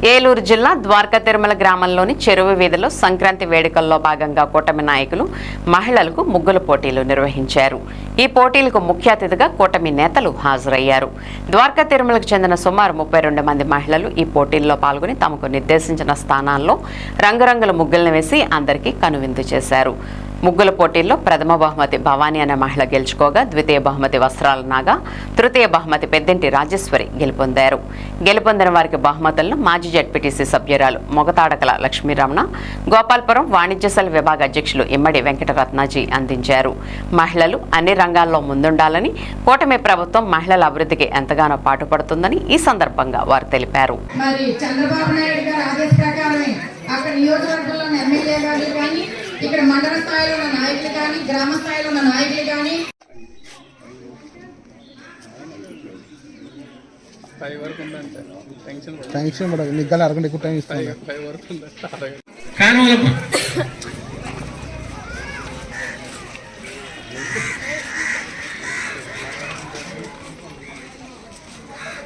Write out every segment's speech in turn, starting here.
ఏలూరు జిల్లా ద్వారకా తిరుమల గ్రామంలోని చెరువు వీధిలో సంక్రాంతి వేడుకల్లో భాగంగా కూటమి నాయకులు మహిళలకు ముగ్గుల పోటీలు నిర్వహించారు. ఈ పోటీలకు ముఖ్య అతిథిగా కూటమి నేతలు హాజరయ్యారు. ద్వారకా తిరుమలకు చెందిన సుమారు 32 మంది మహిళలు ఈ పోటీల్లో పాల్గొని తమకు నిర్దేశించిన స్థానాల్లో రంగురంగుల ముగ్గులను వేసి అందరికీ కనువిందు చేశారు. ముగ్గుల పోటీల్లో ప్రథమ బహుమతి భవానీ అనే మహిళ గెలుచుకోగా, ద్వితీయ బహుమతి వస్త్రాల నాగా, తృతీయ బహుమతి పెద్దింటి రాజేశ్వరి గెలుపొందారు. గెలుపొందిన వారికి బహుమతులను మాజీ జెడ్పీటీసీ సభ్యురాలు మొగతాడకల లక్ష్మీరమణ, గోపాల్పురం వాణిజ్య సెల్ విభాగ అధ్యక్షులు ఇమ్మడి వెంకటరత్నాజీ అందించారు. మహిళలు అన్ని రంగాల్లో ముందుండాలని, కూటమి ప్రభుత్వం మహిళల అభివృద్ధికి ఎంతగానో పాటుపడుతుందని ఈ సందర్భంగా వారు తెలిపారు. ఇక్కడ మండల స్థాయిలో ఉన్న నాయకులు కానీ, గ్రామ స్థాయిలో ఉన్న నాయకులు కానీ టెన్షన్ పడదు. నీకు గల అరగంట ఎక్కువ టైం ఇస్తాను.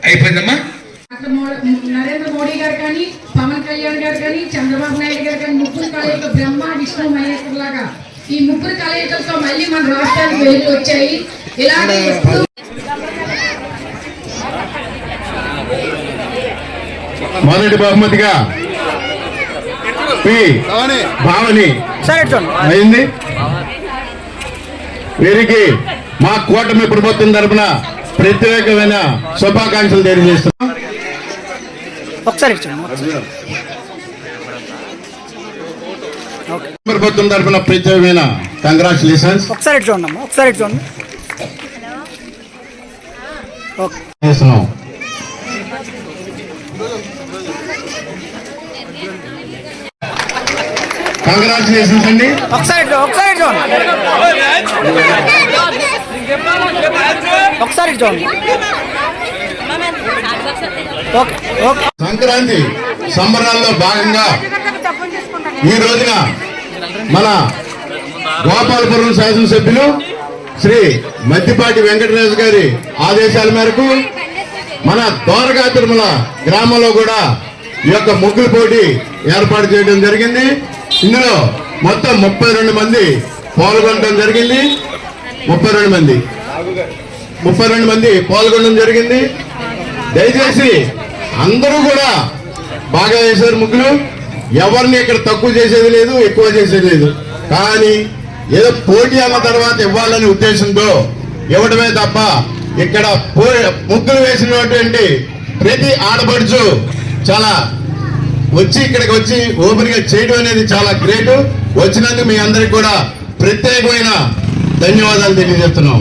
అయిపోయిందమ్మా. నరేంద్ర మోడీ గారు కానీ, పవన్ కళ్యాణ్ గారు కానీ, చంద్రబాబు నాయుడు గారు కానీ ముగ్గురు కలయిక బ్రహ్మ విష్ణు మహేశ్వర్ లాగా ఈ ముగ్గురు కలయికలతో మళ్ళీ మన రాష్ట్రానికి వెలుగు వచ్చాయి. ఇలాగే మొదటి బహుమతిగా భావని అయింది. వీరికి మా కూటమి ప్రభుత్వం తరఫున ప్రత్యేకమైన శుభాకాంక్షలు తెలియజేస్తున్నాం. ప్రభుత్వం తరఫున ప్రత్యేకమైన కంగ్రాచులేషన్స్. కంగ్రాచులేషన్స్ అండి. సంక్రాంతి సంబరాల్లో భాగంగా ఈ రోజున మన గోపాలపురం శాసనసభ్యులు శ్రీ మద్దిపాటి వెంకటరాజు గారి ఆదేశాల మేరకు మన ద్వారకా తిరుమల గ్రామంలో కూడా ఈ యొక్క ముగ్గుల పోటీ ఏర్పాటు చేయడం జరిగింది. ఇందులో మొత్తం 32 మంది పాల్గొనడం జరిగింది. 32 మంది పాల్గొనడం జరిగింది. దయచేసి అందరూ కూడా బాగా వేశారు ముగ్గులు. ఎవరిని ఇక్కడ తక్కువ చేసేది లేదు, ఎక్కువ చేసేది లేదు. కానీ ఏదో పోటీ అన్న తర్వాత ఇవ్వాలనే ఉద్దేశంతో ఇవ్వడమే తప్ప ఇక్కడ ముగ్గులు వేసినటువంటి ప్రతి ఆడపడుచు చాలా ఇక్కడికి వచ్చి ఓపెన్ గా చేయడం అనేది చాలా గ్రేట్. వచ్చినందుకు మీ అందరికి కూడా ప్రత్యేకమైన ధన్యవాదాలు తెలియజేస్తున్నాం.